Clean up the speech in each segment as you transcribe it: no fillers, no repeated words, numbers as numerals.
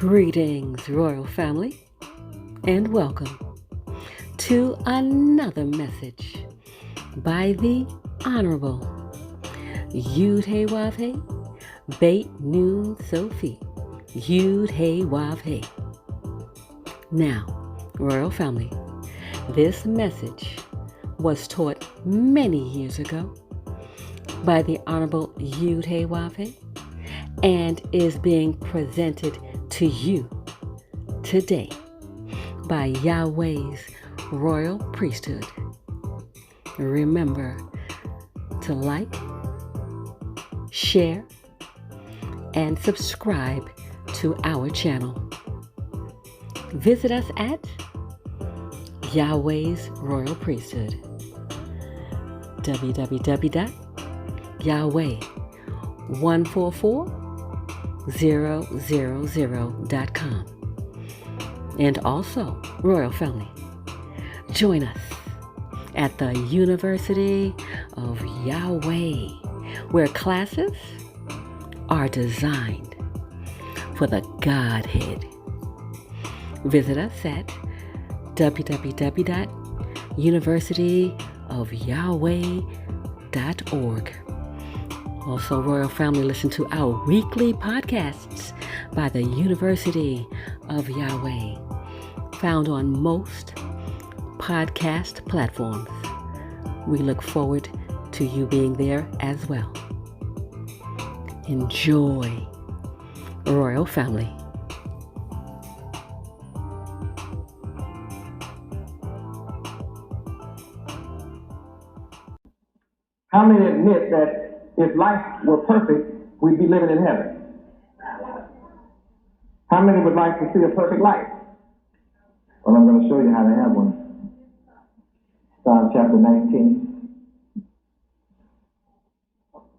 Greetings, royal family, and welcome to another message by the Honorable Yahweh Beit Nun Sophie Yahweh. Now, royal family, this message was taught many years ago by the Honorable Yahweh and is being presented to you today by Yahweh's royal priesthood. Remember to like, share, and subscribe to our channel. Visit us at Yahweh's Royal Priesthood, www.yahweh144000.com. And also, royal family, join us at the University of Yahweh, where classes are designed for the Godhead. Visit us at www.universityofyahweh.org. Also, royal family, listen to our weekly podcasts by the University of Yahweh, found on most podcast platforms. We look forward to you being there as well. Enjoy, royal family. How many admit that if life were perfect, we'd be living in heaven? How many would like to see a perfect life? Well, I'm going to show you how to have one. Psalm chapter 19,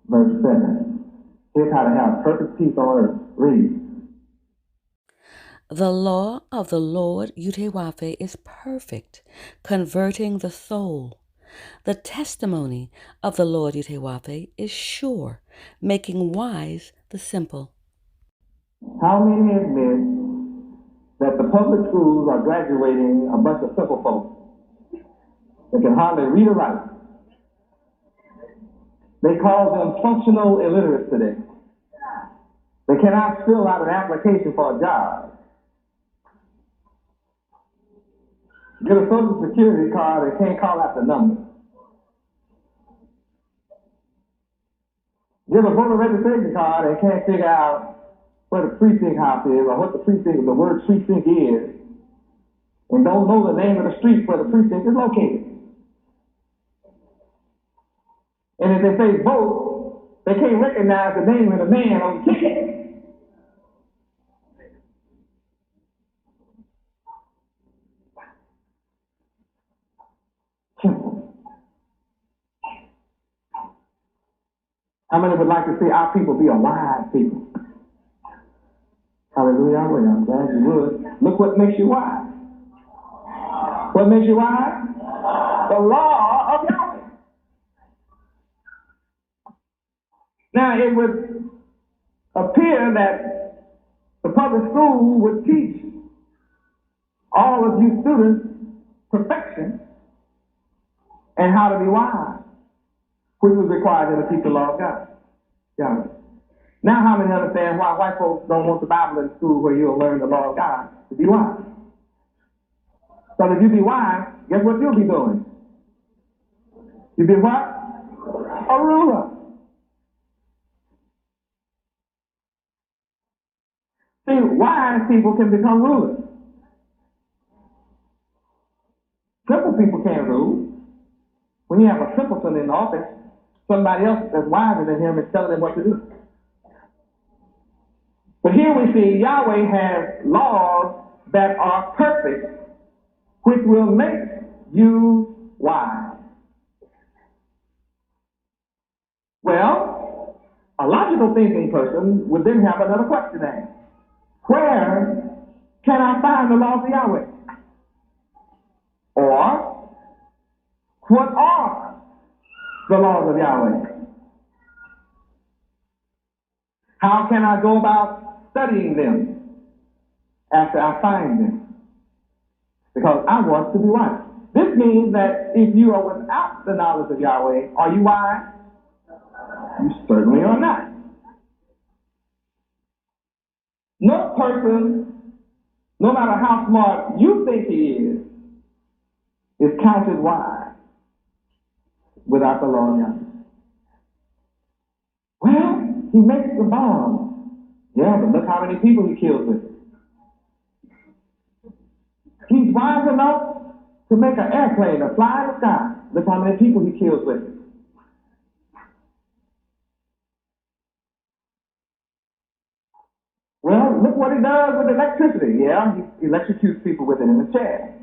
verse 7. Here's how to have perfect peace on earth. Read. The law of the Lord Yahweh is perfect, converting the soul. The testimony of the Lord Yahweh is sure, making wise the simple. How many admit that the public schools are graduating a bunch of simple folks that can hardly read or write? They call them functional illiterates today. They cannot fill out an application for a job. Get a social security card and can't call out the number. Get a voter registration card and can't figure out where the precinct house is or what the word precinct is, and don't know the name of the street where the precinct is located. And if they say vote, they can't recognize the name of the man on the ticket. How many would like to see our people be a wise people? Hallelujah. I'm glad you would. Look what makes you wise. What makes you wise? The law of Yahweh. Now, it would appear that the public school would teach all of you students perfection and how to be wise, which was required in the teach the law of God. Yahweh. Now, how many understand why white folks don't want the Bible in school where you'll learn the law of God to be wise? So if you be wise, guess what you'll be doing? You'll be what? A ruler. See, wise people can become rulers. Simple people can't rule. When you have a simpleton in the office, somebody else that's wiser than him is telling him what to do. But here we see Yahweh has laws that are perfect, which will make you wise. Well, a logical thinking person would then have another question asked. Where can I find the laws of Yahweh? Or, what are the laws of Yahweh? How can I go about studying them? after I find them, because I want to be wise. This means that if you are without the knowledge of Yahweh, are you wise? You certainly are not. No person, no matter how smart you think he is counted wise without the law of Yahweh. Well, he makes the bomb. Yeah, but look how many people he kills with it. He's wise enough to make an airplane to fly in the sky. Look how many people he kills with it. Well, look what he does with electricity. Yeah, he electrocutes people with it in the chair.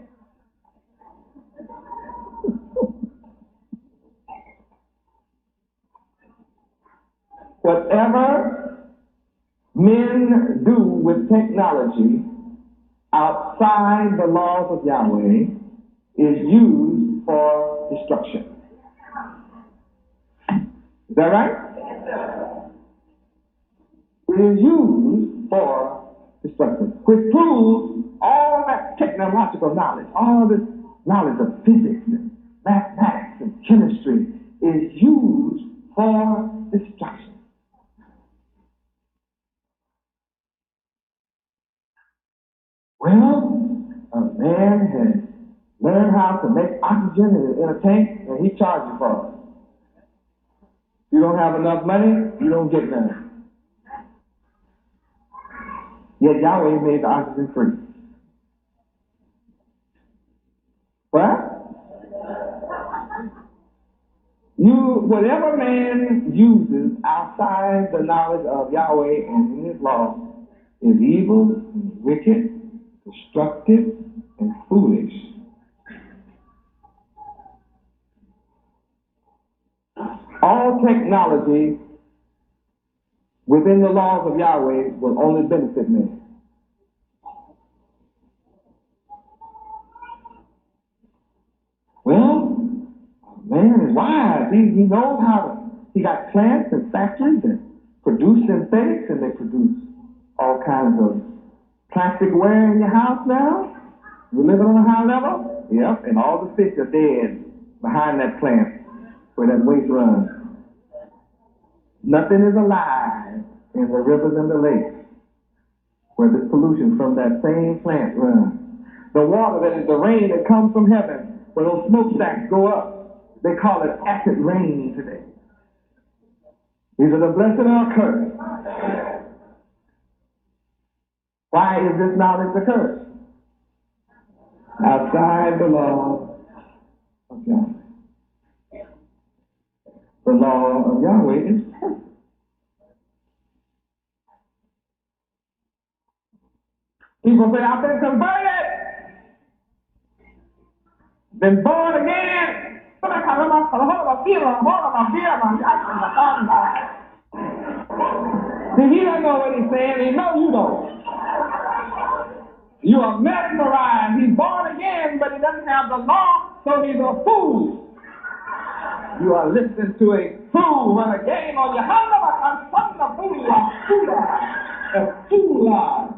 Whatever men do with technology outside the laws of Yahweh is used for destruction. Is that right? It is used for destruction, which proves all that technological knowledge, all this knowledge of physics and mathematics and chemistry is used for destruction. Well, a man has learned how to make oxygen in a tank, and he charges for it. You don't have enough money, you don't get none. Yet Yahweh made the oxygen free. What? Whatever man uses outside the knowledge of Yahweh and in his law is evil, and wicked, destructive, and foolish. All technology within the laws of Yahweh will only benefit man. Well, man is wise. He knows how to. He got plants and factories that produce synthetics, and they produce all kinds of plastic ware in your house now. You living on a high level? Yep, and all the fish are dead behind that plant where that waste runs. Nothing is alive in the rivers and the lakes where this pollution from that same plant runs. The water that is the rain that comes from heaven, where those smokestacks go up, they call it acid rain today. Either the blessed or a curse. Why is this knowledge a curse? Outside the law of Yahweh. The law of Yahweh is perfect. People say, I've been converted, been born again. See, he doesn't know what he's saying. He knows you don't. You are mesmerized. He's born again, but he doesn't have the law, so he's a fool. You are listening to a fool run a game on your hand. A fool.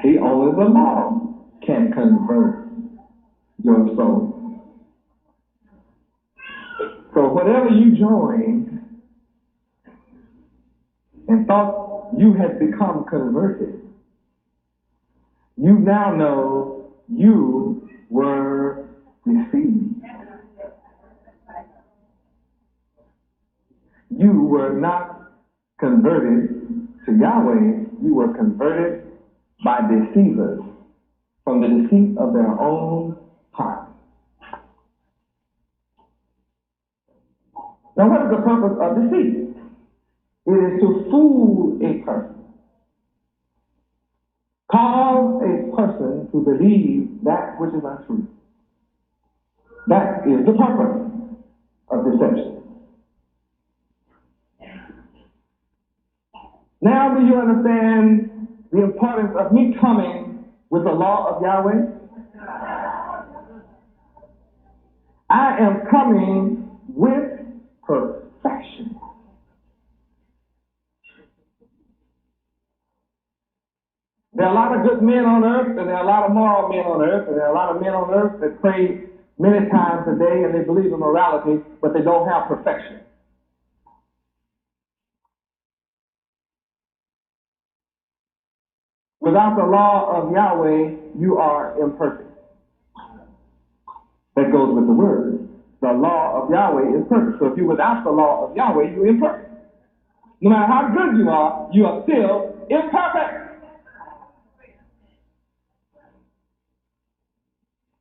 See, only the law can convert your soul. So whatever you joined and thought you had become converted, you now know you were deceived. You were not converted to Yahweh, you were converted by deceivers from the deceit of their own heart. Now, what is the purpose of deceit? It is to fool a person. Cause a person to believe that which is untrue. That is the purpose of deception. Now, do you understand the importance of me coming with the law of Yahweh? I am coming with perfection. of good men on earth, and there are a lot of moral men on earth, and there are a lot of men on earth that pray many times a day, and they believe in morality, but they don't have perfection. Without the law of Yahweh, you are imperfect. That goes with the word. The law of Yahweh is perfect. So if you're without the law of Yahweh, you're imperfect. No matter how good you are still imperfect.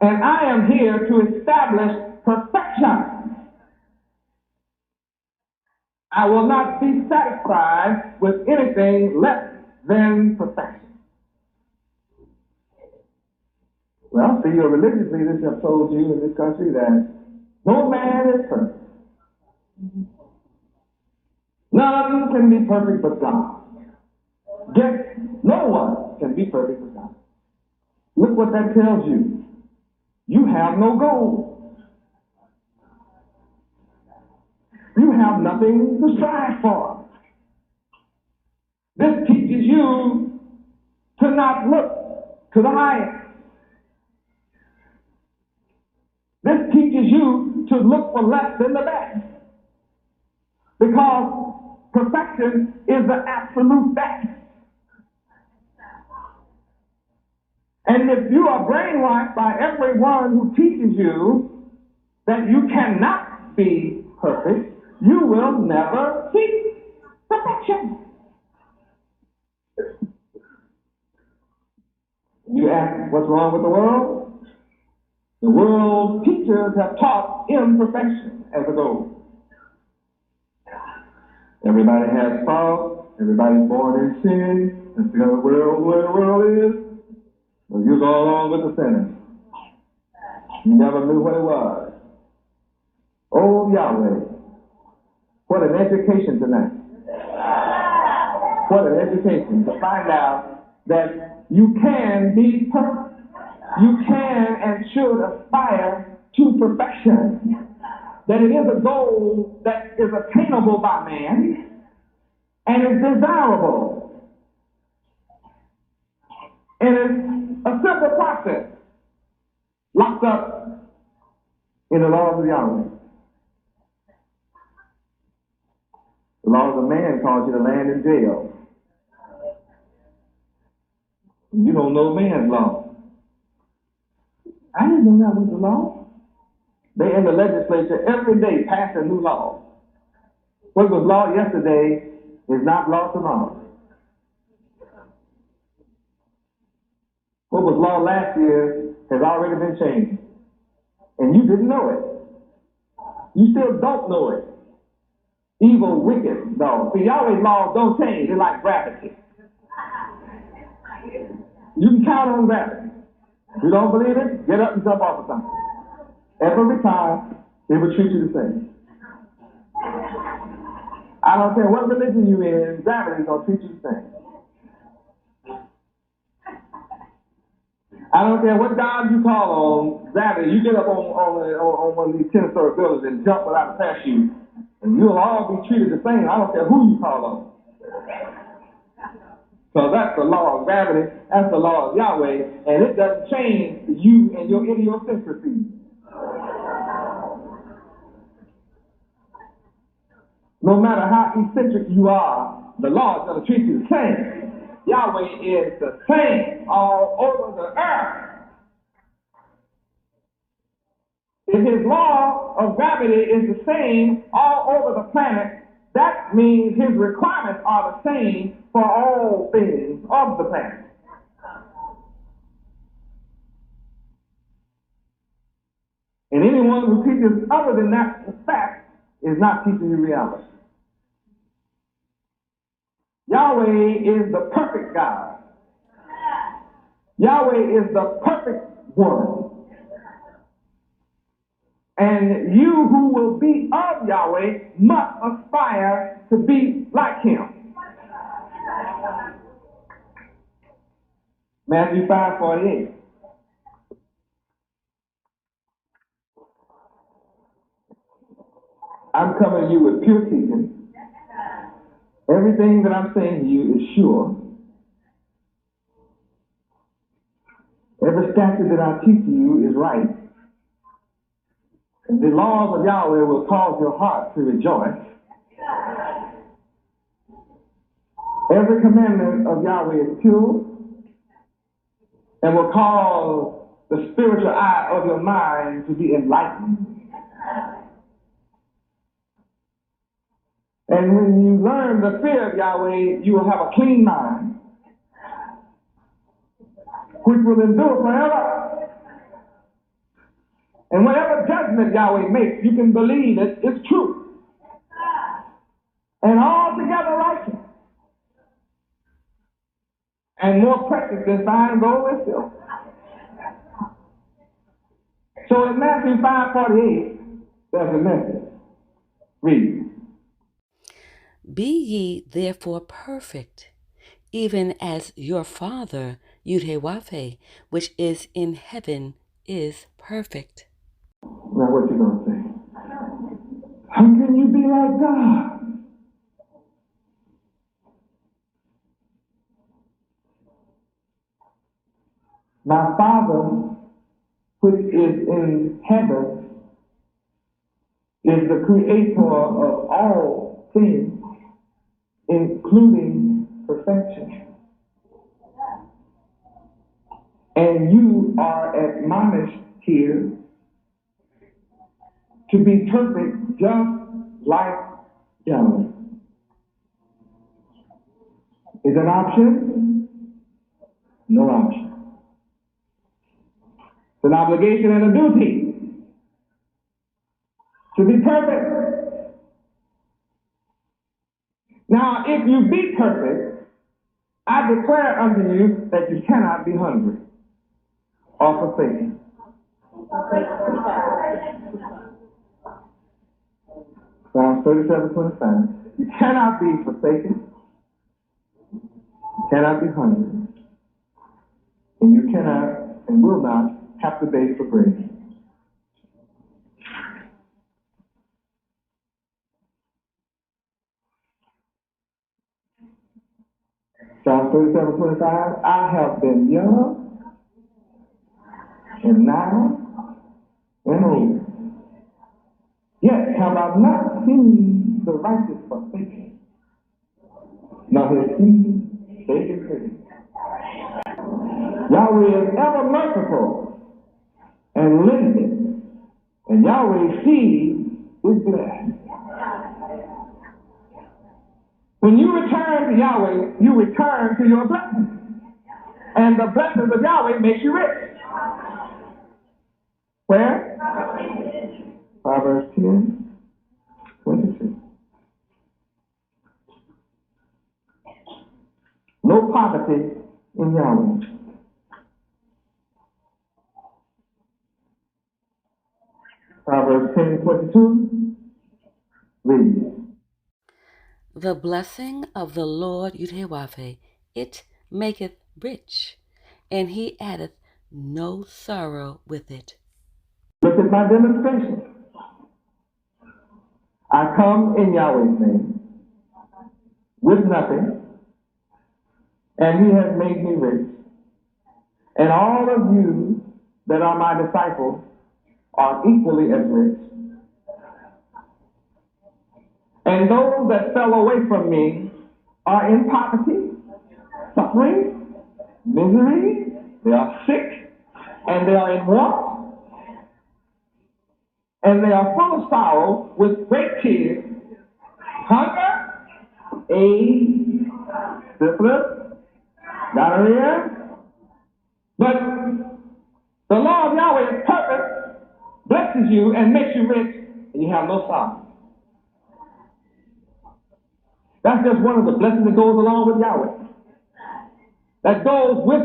And I am here to establish perfection. I will not be satisfied with anything less than perfection. Well, see, your religious leaders have told you in this country that no man is perfect. None can be perfect but God. Yet, no one can be perfect but God. Look what that tells you. You have no goal. You have nothing to strive for. This teaches you to not look to the highest. This teaches you to look for less than the best. Because perfection is the absolute best. And if you are brainwashed by everyone who teaches you that you cannot be perfect, you will never see perfection. You ask, what's wrong with the world? The world teachers have taught imperfection as a goal. Everybody has faults. Everybody's born in sin. That's the other world where the world is. So you go along with the sinners. You never knew what it was. Oh, Yahweh. What an education tonight. What an education to find out that you can be perfect. You can and should aspire to perfection. That it is a goal that is attainable by man and is desirable. And it's a simple process locked up in the laws of Yahweh. The laws of man cause you to land in jail. You don't know man's law. I didn't know that was the law. They in the legislature every day pass a new law. What was law yesterday is not law tomorrow. What was law last year has already been changed. And you didn't know it. You still don't know it. Evil, wicked laws. See, Yahweh's laws don't change. They're like gravity. You can count on gravity. If you don't believe it, get up and jump off of something. Every time, they will treat you the same. I don't care what religion you're in, gravity is going to treat you the same. I don't care what God you call on, gravity, you get up on one of these 10-story buildings and jump without a parachute, and you'll all be treated the same. I don't care who you call on. So that's the law of gravity, that's the law of Yahweh, and it doesn't change you and your idiosyncrasies. No matter how eccentric you are, the law is going to treat you the same. Yahweh is the same all over the earth. If his law of gravity is the same all over the planet, that means his requirements are the same for all things of the planet. And anyone who teaches other than that fact is not teaching you reality. Yahweh is the perfect God. Yahweh is the perfect one. And you who will be of Yahweh must aspire to be like him. Matthew 5:48. I'm coming to you with pure teaching. Everything that I'm saying to you is sure. Every statute that I teach you is right. And the laws of Yahweh will cause your heart to rejoice. Every commandment of Yahweh is pure and will cause the spiritual eye of your mind to be enlightened. And when you learn the fear of Yahweh, you will have a clean mind, which will endure forever. And whatever judgment Yahweh makes, you can believe it is true and altogether righteous and more precious than fine gold and silver. So in Matthew 5:48, there's a message. Read. Be ye therefore perfect, even as your Father, Yahweh, which is in heaven, is perfect. Now what you going to say? How can you be like God? My Father, which is in heaven, is the creator of all things, including perfection. And you are admonished here to be perfect just like Yahweh. Is an option? No option. It's an obligation and a duty to be perfect. Now, if you be perfect, I declare unto you that you cannot be hungry or forsaken. Psalms 37:25. You cannot be forsaken, you cannot be hungry, and you cannot and will not have to beg for bread. Psalms 37:25. I have been young and now and old. Yet have I not seen the righteous forsaken, nor his seed begging bread. Yahweh is ever merciful and lending, and Yahweh's seed is blessed. When you return to Yahweh, you return to your blessing. And the blessings of Yahweh makes you rich. Where? Proverbs 10:22. No poverty in Yahweh. Proverbs 10:22. Read. The blessing of the Lord Yahweh, it maketh rich, and he addeth no sorrow with it. Look at my demonstration. I come in Yahweh's name with nothing, and he has made me rich. And all of you that are my disciples are equally as rich. And those that fell away from me are in poverty, suffering, misery, they are sick, and they are in want, and they are full of sorrow with great tears, hunger, AIDS, syphilis, gonorrhea. But the law of Yahweh is perfect, blesses you and makes you rich, and you have no sorrow. That's just one of the blessings that goes along with Yahweh. That goes with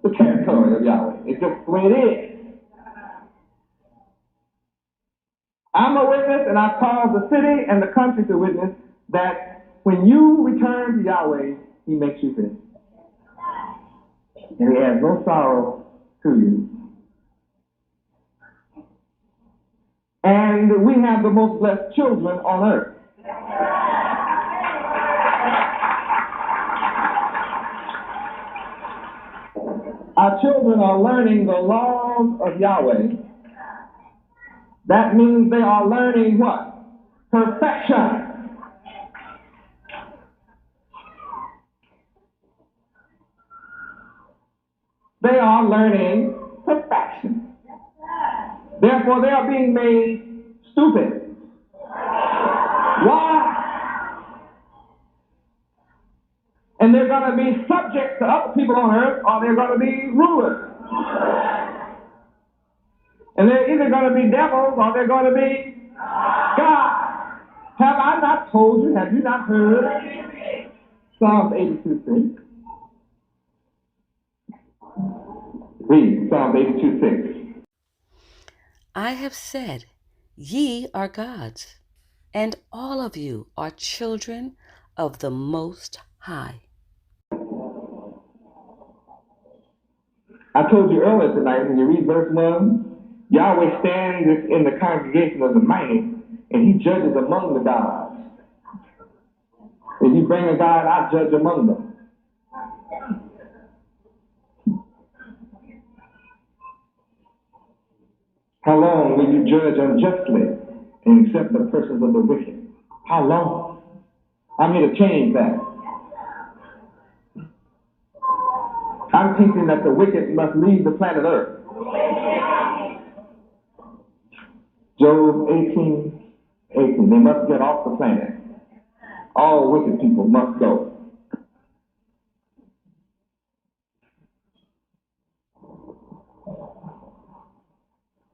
the territory of Yahweh. It's just the way it is. I'm a witness, and I call the city and the country to witness that when you return to Yahweh, he makes you rich. And he has no sorrow to you. And we have the most blessed children on earth. Our children are learning the laws of Yahweh, that means they are learning what? Perfection. They are learning perfection. Therefore, they are being made stupid. Why? And they're going to be subject to other people on earth, or they're going to be rulers. And they're either going to be devils or they're going to be God. Have I not told you? Have you not heard? Psalms 82:6. Read Psalms 82:6. I have said, ye are gods, and all of you are children of the Most High. I told you earlier tonight, when you read verse 1, Yahweh stands in the congregation of the mighty, and he judges among the gods. If you bring a god, I judge among them. How long will you judge unjustly and accept the persons of the wicked? How long? I'm here to change that. I'm teaching that the wicked must leave the planet Earth. Job 18:18. They must get off the planet. All wicked people must go.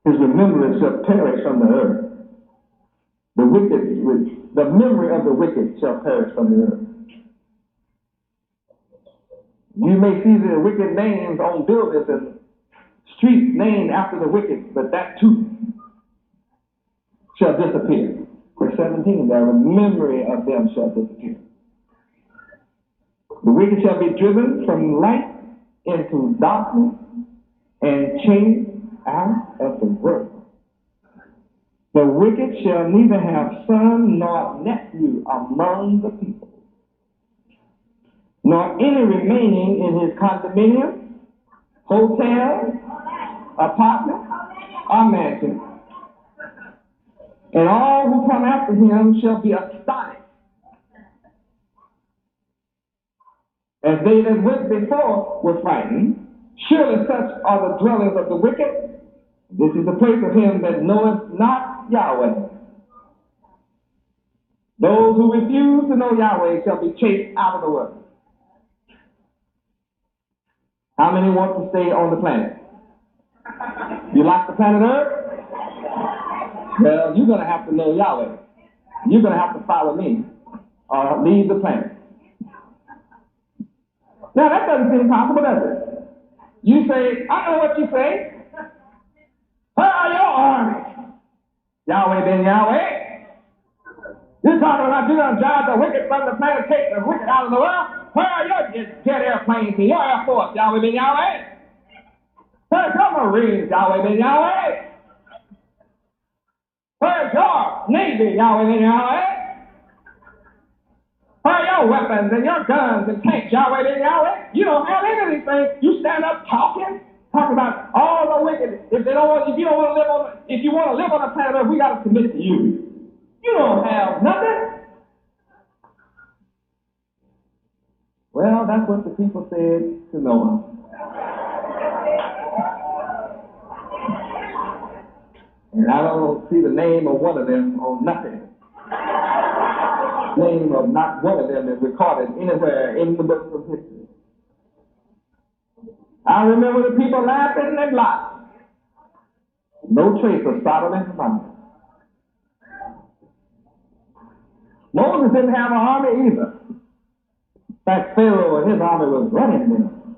His remembrance shall perish from the earth. The memory of the wicked shall perish from the earth. You may see the wicked names on buildings and streets named after the wicked, but that too shall disappear. Verse 17, the memory of them shall disappear. The wicked shall be driven from light into darkness and chased out of the world. The wicked shall neither have son nor nephew among the people, nor any remaining in his condominium, hotel, apartment, or mansion. And all who come after him shall be astonished, as they that went before were frightened. Surely such are the dwellings of the wicked. This is the place of him that knoweth not Yahweh. Those who refuse to know Yahweh shall be chased out of the world. How many want to stay on the planet? You like the planet Earth? Well, you're going to have to know Yahweh. You're going to have to follow me or leave the planet. Now, that doesn't seem possible, does it? You say, I know what you say. Where are your armies? Yahweh been Yahweh. You're talking about you're going to drive the wicked from the planet, take the wicked out of the world. Where are your jet airplanes and your Air Force? Yahweh been Yahweh. Where's your Marines? Yahweh been Yahweh. Where's your Navy? Yahweh been Yahweh. Where are your weapons and your guns and tanks? Yahweh been Yahweh. You don't have any of these things. You stand up talking about all the wicked. If you want to live on the planet Earth, we got to submit to you. You don't have nothing. Well, that's what the people said to Noah. And I don't see the name of one of them on nothing. Name of not one of them is recorded anywhere in the books of history. I remember the people laughing and laughing. No trace of Sodom and Gomorrah. Moses didn't have an army either. In fact, Pharaoh and his army was running them.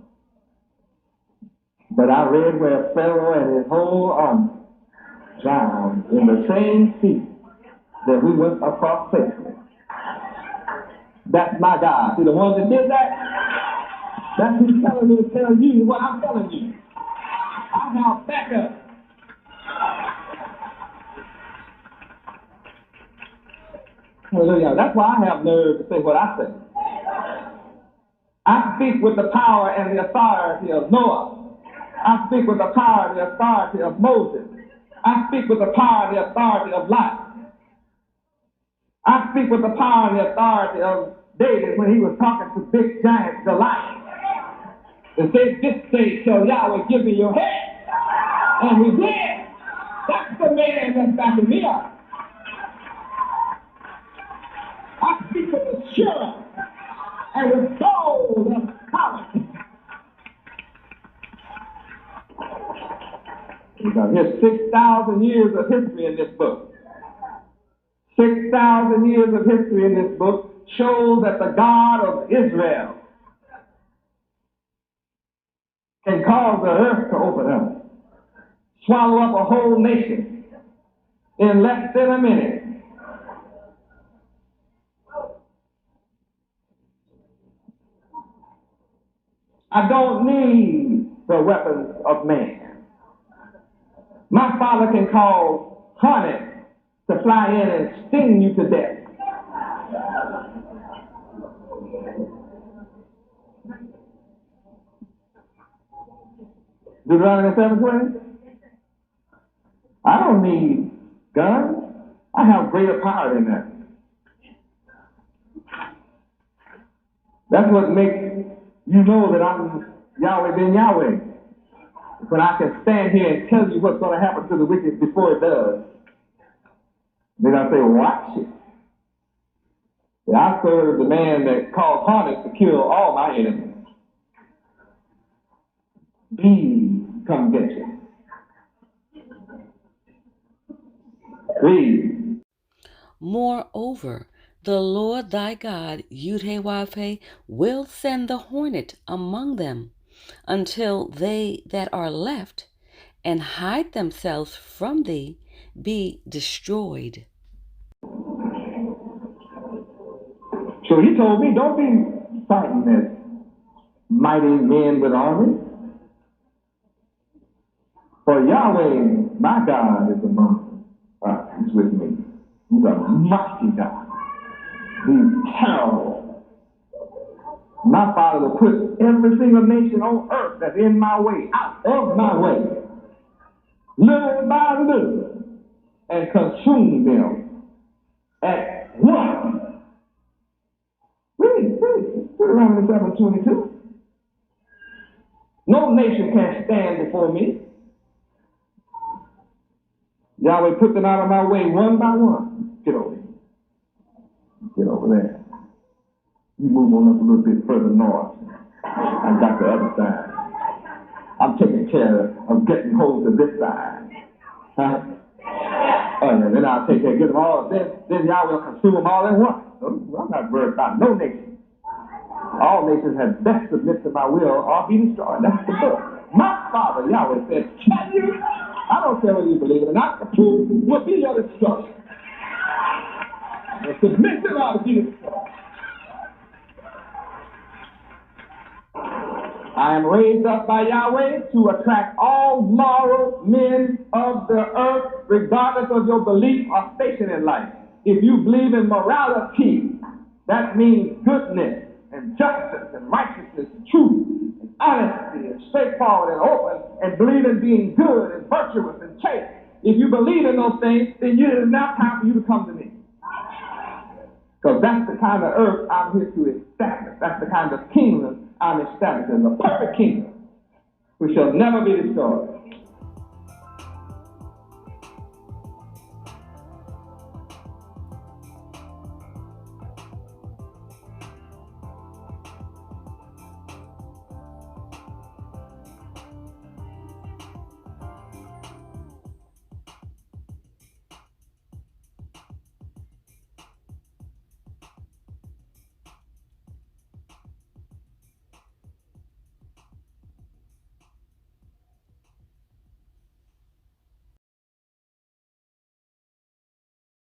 But I read where Pharaoh and his whole army drowned in the same sea that we went across safely. That's my God. See, the one that did that, that's who's telling me to tell you what I'm telling you. I have backup. Hallelujah. That's why I have nerve to say what I say. I speak with the power and the authority of Noah. I speak with the power and the authority of Moses. I speak with the power and the authority of Lot. I speak with the power and the authority of David when he was talking to big giant Goliath. And said, this day shall Yahweh give me your head. And he did. That's the man that's backing me up. I speak with assurance and with bold authority. There's 6,000 years of history in this book. 6,000 years of history in this book shows that the God of Israel can cause the earth to open up, swallow up a whole nation in less than a minute. I don't need the weapons of man. My Father can cause hornets to fly in and sting you to death. Deuteronomy 7:20. I don't need guns. I have greater power than that. That's what makes you know that I'm Yahweh ben Yahweh. When I can stand here and tell you what's going to happen to the wicked before it does. Then I say, watch it. I serve the man that caused hornets to kill all my enemies. Bees come get you. Read. Moreover, the Lord thy God, Yahweh, will send the hornet among them, until they that are left and hide themselves from thee be destroyed. So he told me, don't be fighting as mighty men with armies. For Yahweh, my God, is among us. He's with me. He's a mighty God. He's terrible. My Father will put every single nation on earth that's in my way out of my way, little by little, and consume them at once. Read Deuteronomy 7:22. No nation can stand before me. Yahweh put them out of my way one by one. Get over here. Get over there. You move on up a little bit further north. I got the other side. I'm taking care of getting hold of this side. Huh? Oh, yeah, then I'll take care of get them all. Then Yahweh will consume them all at once. I'm not worried about no nation. All nations had best submit to my will or be destroyed. That's the book. My Father, Yahweh, says, can you? I don't care whether you believe it or not. The truth will be your destruction. The submission ought to be destroyed. I am raised up by Yahweh to attract all moral men of the earth, regardless of your belief or station in life. If you believe in morality, that means goodness and justice and righteousness, truth and honesty and straightforward and open, and believe in being good and virtuous and chaste. If you believe in those things, then it is now time for you to come to me. Because that's the kind of earth I'm here to establish. That's the kind of kingdom I'm establishing. The perfect kingdom, which shall never be destroyed.